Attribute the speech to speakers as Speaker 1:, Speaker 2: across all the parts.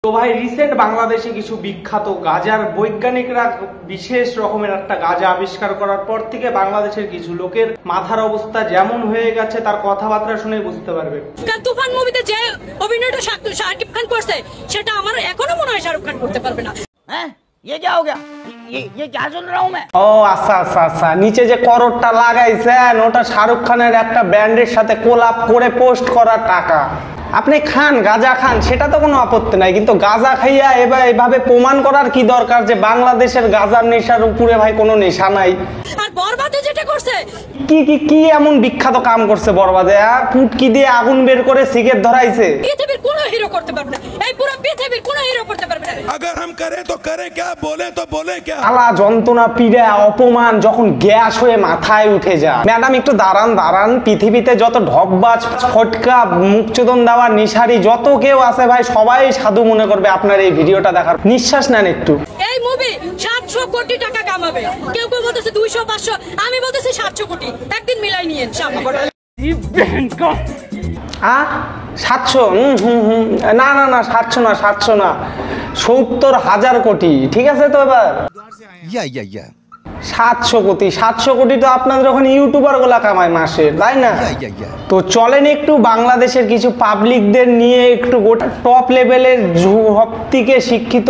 Speaker 1: তো ভাই রিসেন্ট বাংলাদেশে কিছু বিখ্যাত গাঁজার বৈজ্ঞানিকরা বিশেষ রকমের একটা গাঁজা আবিষ্কার করার পর থেকে বাংলাদেশের কিছু লোকের মাথার অবস্থা যেমন হয়ে গেছে তার কথাবার্তা শুনে বুঝতে পারবেন।
Speaker 2: তুফান মুভিতে যে অভিনয়টা শাকিব খান করছে সেটা আমার এখনো মনে হয় শাহরুখ খান করতে পারবে না।
Speaker 3: হ্যাঁ ये क्या हो गया ये क्या सुन रहा हूं मैं।
Speaker 1: ও আচ্ছা আচ্ছা আচ্ছা, নিচে যে করোড়টা লাগাইছেন ওটা শাহরুখ খানের একটা ব্যান্ডের সাথে কোলাপ করে পোস্ট করা টাকা। আপনি খান গাঁজা খান, সেটা তো কোনো আপত্তি নাই, কিন্তু গাঁজা খাইয়া এভাবে প্রমাণ করার কি দরকার যে বাংলাদেশের গাঁজার নেশার উপরে ভাই কোনো নেশা নাই।
Speaker 2: আর বরবাদে যেটা করছে
Speaker 1: কি কি কি এমন বিখ্যাত কাম করছে বরবাদে? পুটকি দিয়ে আগুন বের করে সিগারেট ধরাইছে।
Speaker 2: পৃথিবীর কোনো হিরো করতে পারবে না, এই পুরো পৃথিবীর কোনো হিরো করতে পারবে না।
Speaker 4: अगर हम करें तो करें क्या, बोले तो बोले क्या।
Speaker 1: আলা যন্ত্রণা পীড়া অপমান যখন গ্যাস হয়ে মাথায় উঠে যায়। ম্যাডাম একটু দাঁড়ান, পৃথিবীতে যত ঢপবাজ ফটকা মুখচোদন দেওয়া নিশারি যত কেউ আছে ভাই সবাই সাধু মনে করবে আপনার এই ভিডিওটা দেখার। নিঃশ্বাস নেন একটু।
Speaker 2: এই মুভি 700 কোটি টাকা কামাবে, কেউ কেউ বলতেছে 200 500, আমি বলতেছি 700 কোটি। একদিন মিলাই নিয়েন সামনে।
Speaker 1: 700? না না না 700 না 70,000 কোটি। ঠিক আছে তো এবার 700 কোটি তো আপনাদের ওখানে ইউটিউবার গুলা কামায় মাসে, তাই না? তো চলেন একটু বাংলাদেশের কিছু পাবলিকদের নিয়ে একটু গোটা টপ লেভেলের সব থেকে শিক্ষিত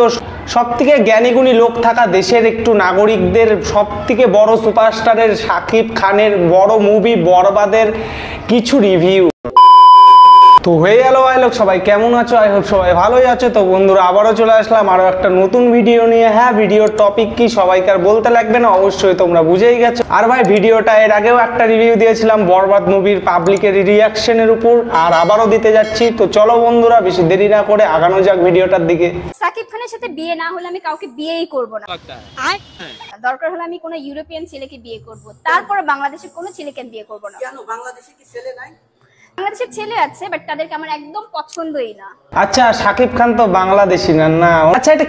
Speaker 1: সব থেকে জ্ঞানীগুণী লোক থাকা দেশের একটু নাগরিকদের সব থেকে বড় সুপারস্টারের শাকিব খানের বড় মুভি বরবাদের কিছু রিভিউ। তো হয়ে গেল ভাই লোক, সবাই কেমন আছো? আই হোপ সবাই ভালোই আছো। তো বন্ধুরা আবারও চলে আসলাম আরো একটা নতুন ভিডিও নিয়ে। হ্যাঁ, ভিডিওর টপিক কি সবাইকার বলতে লাগবে না, অবশ্যই তোমরা বুঝেই গেছো। আর ভাই ভিডিওটা এর আগেও একটা রিভিউ দিয়েছিলাম বরবাদ মুভির পাবলিকের রিয়াকশনের উপর, আর আবারও দিতে যাচ্ছি। তো চলো বন্ধুরা বেশি দেরি না করে আগানো যাক ভিডিওটার দিকে।
Speaker 5: শাকিব খানের সাথে বিয়ে না হলে আমি কাউকে বিয়েই করব না। দরকার হলে আমি কোনো ইউরোপিয়ান ছেলেকে বিয়ে করব, তারপরে বাংলাদেশের কোনো ছেলেকে আমি বিয়ে করব না।
Speaker 3: কেন বাংলাদেশে কি ছেলে নাই?
Speaker 5: বাংলাদেশের ছেলে আছে, বাট তাদেরকে আমার একদম পছন্দই না।
Speaker 1: আচ্ছা শাকিব খান তো বাংলাদেশি না? না আচ্ছা, এটা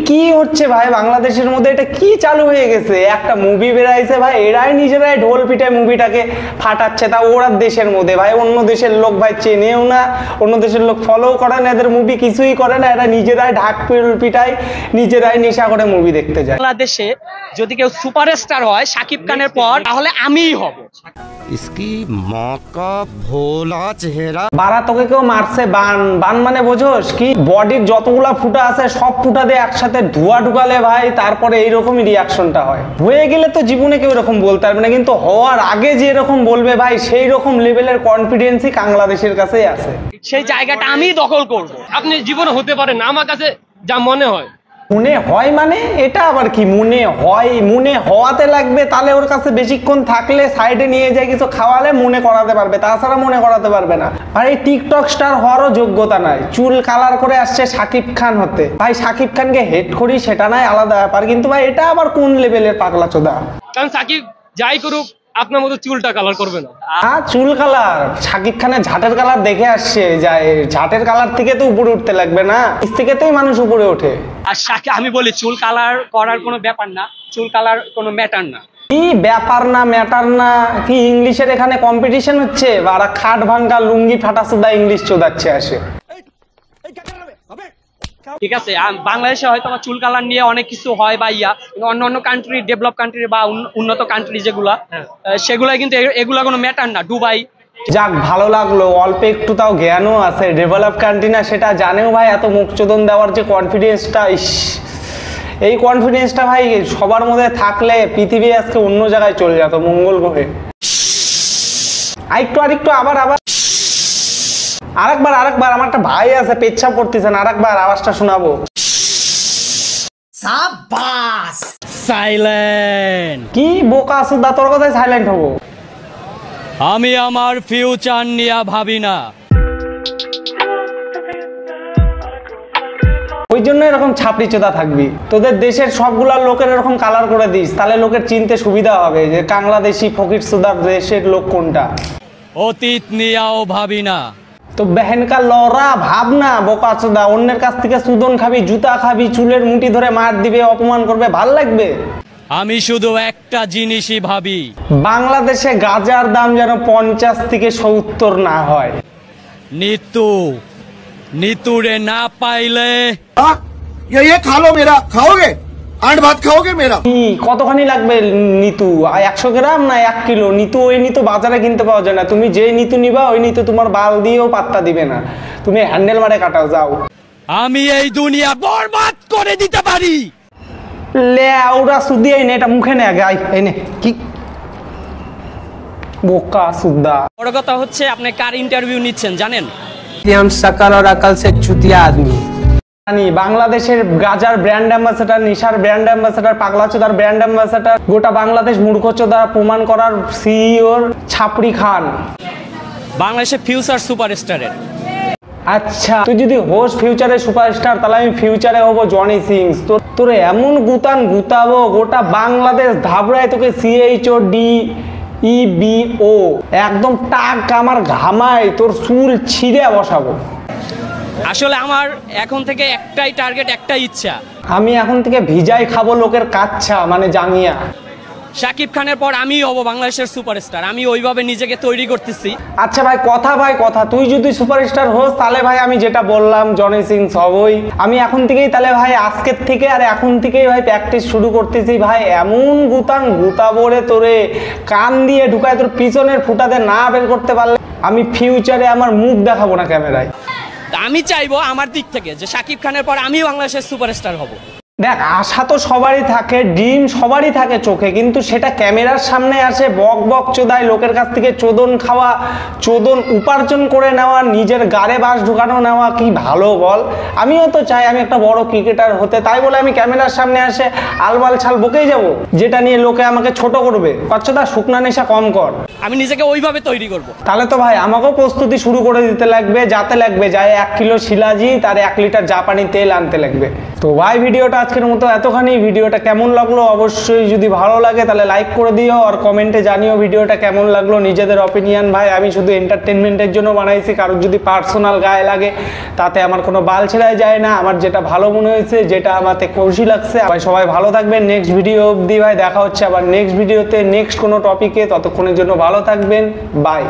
Speaker 1: কি হচ্ছে ভাই বাংলাদেশের মধ্যে? এটা কি চালু হয়ে গেছে? একটা মুভি বেরাইছে ভাই, এরাই নিজেরাই ঢোল পিটায় মুভিটাকে ফাটাচ্ছে, তা ওরা দেশের মধ্যে ভাই। অন্য দেশের লোক ভাই চেনেও না, অন্য দেশের লোক ফলো করে না, এদের মুভি কিছুই করে না, এরা নিজেরাই ঢাক পিটায় নিজেরাই নেশা করে মুভি দেখতে যায়।
Speaker 6: বাংলাদেশে যদি কেউ সুপারস্টার হয় শাকিব খানের পর, তাহলে আমিই হব।
Speaker 4: इसकी माँ का भोला चेहरा।
Speaker 1: বারা তোকে কেউ মারছে বান মানে বোঝোস কি? বডির যতগুলা ফুটা আছে সব ফুটা দিয়ে একসাথে ধোয়া ঢুকালে ভাই তারপরে এইরকমই রিয়াকশনটা হয়। হয়ে গেলে তো জীবনে কেউ এরকম বলতে পারবে না, কিন্তু হওয়ার আগে যে এরকম বলবে ভাই সেই রকম লেভেলের কনফিডেন্সই বাংলাদেশের কাছেই আছে।
Speaker 6: সেই জায়গাটা আমি দখল করব। আপনি জীবনে হতে পারেন না, আমার কাছে যা মনে হয়।
Speaker 1: মনে হয় মানে এটা আবার কি? মনে হয় মনে হওয়াতে লাগবে, তাহলে ওর কাছে বেশিক্ষণ থাকলে সাইডে নিয়ে যায় কিছু খাওয়ালে মনে করাতে পারবে, তাছাড়া মনে করাতে পারবে না। আর এই টিকটক স্টার হওয়ারও যোগ্যতা নাই। চুল কালার করে আসছে শাকিব খান হতে, ভাই শাকিব খানকে হেট করি সেটা নাই আলাদা ব্যাপার, কিন্তু ভাই এটা আবার কোন লেভেলের পাগলা চোদা?
Speaker 6: কারণ সাকিব যাই করুক আপনার মতো চুলটা কালার করবে না।
Speaker 1: চুল কালার শাকিব খানের ঝাটের কালার দেখে আসছে, যায় ঝাটের কালার থেকে তো উপরে উঠতে লাগবে না, নিচ থেকেই মানুষ উপরে ওঠে।
Speaker 6: আর আমি বলি চুল কালার করার কোনো ব্যাপার না, চুল কালার কোনো ম্যাটার না।
Speaker 1: কি ব্যাপার না ম্যাটার না? কি ইংলিশের এখানে কম্পিটিশন হচ্ছে? বা খাট ভাঙ্গা লুঙ্গি ফাটা সুদা ইংলিশ চোদাচ্ছে আসে।
Speaker 6: ঠিক আছে, বাংলাদেশে হয়তো আমার চুল কালার নিয়ে অনেক কিছু হয় বা অন্য কান্ট্রি, ডেভেলপ কান্ট্রি বা উন্নত কান্ট্রি যেগুলা, সেগুলা কিন্তু এগুলা কোনো ম্যাটার না। দুবাই
Speaker 1: যাক ভালো লাগলো, অল্প একটু তাও জ্ঞানও আছে। ডেভেলপ কান্ট্রি না সেটা জানেও ভাই, এত মুখচোদন দেওয়ার যে কনফিডেন্সটা, এই কনফিডেন্সটা ভাই সবার মধ্যে থাকলে পৃথিবী আজকে অন্য জায়গায় চলে যেত, মঙ্গল গ্রহে। আরেকটু আবার আরেকবার আমার একটা ভাই আছে পেচ্ছাপ করতেছেন, আরেকবার আওয়াজটা শোনাবো।
Speaker 3: সাবাস।
Speaker 6: সাইলেন্ট।
Speaker 1: কি বোকা সুদা, তোর কথায় সাইলেন্ট হবো?
Speaker 6: আমি আমার ফিউচার নিয়ে ভাবি না,
Speaker 1: ওই জন্য এরকম ছাপড়ি চোদা থাকবি। তোদের দেশের সবগুলা লোকের এরকম কালার করে দিস, তাহলে লোকের চিনতে সুবিধা হবে যে বাংলাদেশি ফকির সুদার দেশের লোক কোনটা।
Speaker 6: অতীত নিয়েও ভাবি না।
Speaker 1: তো বেহেনকা লড়া ভাব না বোকা চোদা। অন্যের কাছ থেকে সুদন খাবি, জুতা খাবি, চুলের মুঠি ধরে মার দিবে, অপমান করবে, ভাল লাগবে?
Speaker 6: আমি শুধু একটা জিনিসই ভাবি,
Speaker 1: বাংলাদেশে গাঁজার দাম যেন 50 থেকে 70 না হয়।
Speaker 6: নিতু নিতুরে না পাইলে
Speaker 7: ये खा लो मेरा, खाओगे? 8 भात खाओगे मेरा?
Speaker 1: কি কতখানি লাগবে নিতু? 100 গ্রাম না 1 কিলো? নিতু ওই নিতু বাজারে কিনতে পাওয়া যায় না। তুমি যে নিতু নিবা ওই নিতু তোমার বাল দিয়েও পাত্তা দিবে না। তুমি হ্যান্ডেল মারে কাটাও, যাও।
Speaker 6: আমি এই দুনিয়া বরবাদ করে দিতে পারি।
Speaker 1: লে ওরা সুদি এই নে, এটা মুখে নে আগে, আই এই নে। কি বোকা সুদ্দা।
Speaker 6: বড় কথা হচ্ছে আপনি কার ইন্টারভিউ নিচ্ছেন জানেন?
Speaker 8: हम शकल और अकल से चुतिया आदमी।
Speaker 1: জানি বাংলাদেশের গাজার ব্র্যান্ড অ্যাম্বাসেডর, নিশার ব্র্যান্ড অ্যাম্বাসেডর, পাগলাচোদার ব্র্যান্ড অ্যাম্বাসেডর, গোটা বাংলাদেশ মূর্খচোদা প্রমাণ করার সিইওর ছাপড়ি খান।
Speaker 6: বাংলাদেশের ফিউচার সুপারস্টারের।
Speaker 1: আচ্ছা তুই যদি হোস ফিউচারে সুপারস্টার, তাহলে আমি ফিউচারে হবো জনি সিং। তোর এমন গুতান গুতাবো গোটা বাংলাদেশ ধাবড়ায় তোকে CHODEBO একদম টাক আমার ঘামায় তোর চুল ছিঁড়ে বসাবো।
Speaker 6: আসলে আমার এখন থেকে একটাই টার্গেট, একটাই ইচ্ছা।
Speaker 1: আমি এখন থেকে ভিজাই খাবো লোকের কাচ্চা, মানে জাঙ্গিয়া।
Speaker 6: শাকিব খানের পর আমি হব বাংলাদেশের সুপারস্টার। আমি ওইভাবে নিজেকে তৈরি করতেছি।
Speaker 1: আচ্ছা ভাই কথা তুই যদি সুপারস্টার হোস তাহলে ভাই আমি যেটা বললাম জনি সিং হবই। আমি এখন থেকেই তাহলে ভাই আজকের থেকে আর এখন থেকেই ভাই প্র্যাকটিস শুরু করতেছি ভাই। এমন গুতান গুতাবো রে তোরে, কান দিয়ে ঢুকায় তোর পিছনের ফুটাতে না বের করতে পারলে আমি ফিউচারে আমার মুখ দেখাবো না ক্যামেরায়।
Speaker 6: আমি চাইবো আমার দিক থেকে যে শাকিব খানের পর আমি বাংলাদেশের সুপারস্টার হব।
Speaker 1: দেখ আশা তো সবারই থাকে, ড্রিম সবারই থাকে চোখে, কিন্তু সেটা ক্যামেরার সামনে আসে বক বক চোদায় লোকের কাছ থেকে চোদন খাওয়া, চোদন উপার্জন করে নেওয়া, নিজের গাড়ে বাস ঢুকানো নেওয়া কি ভালো বল? আমিও তো চাই আমি একটা বড় ক্রিকেটার হতে, তাই বলে আমি ক্যামেরার সামনে আসে আলবাল ছাল বকেই যাব যেটা নিয়ে লোকে আমাকে ছোট করবে। বাচ্চাটা শুকনা নেশা কম কর।
Speaker 6: আমি নিজেকে ওইভাবে তৈরি করব।
Speaker 1: তাহলে তো ভাই আমাকেও প্রস্তুতি শুরু করে দিতে লাগবে, যাতে লাগবে যায় 1 কিলো শিলাজি তার 1 লিটার জাপানি তেল আনতে লাগবে। তো ভাই ভিডিওটা আজকের মতো এতখানি। ভিডিওটা কেমন লাগলো অবশ্যই যদি ভালো লাগে তাহলে লাইক করে দিও আর কমেন্টে জানিও ভিডিওটা কেমন লাগলো। নিজেদের অপিনিয়ন ভাই, আমি শুধু এন্টারটেনমেন্টের জন্য বানাইছি, কারোর যদি পার্সোনাল গায়ে লাগে তাতে আমার কোনো বাল ছেড়াই যায় না। আমার যেটা ভালো মনে হয়েছে, যেটা আমাতে খুশি লাগছে। ভাই সবাই ভালো থাকবেন, নেক্সট ভিডিও অবধি ভাই দেখা হচ্ছে আবার নেক্সট ভিডিওতে নেক্সট কোনো টপিকে। ততক্ষণের জন্য ভালো থাকবেন, বাই।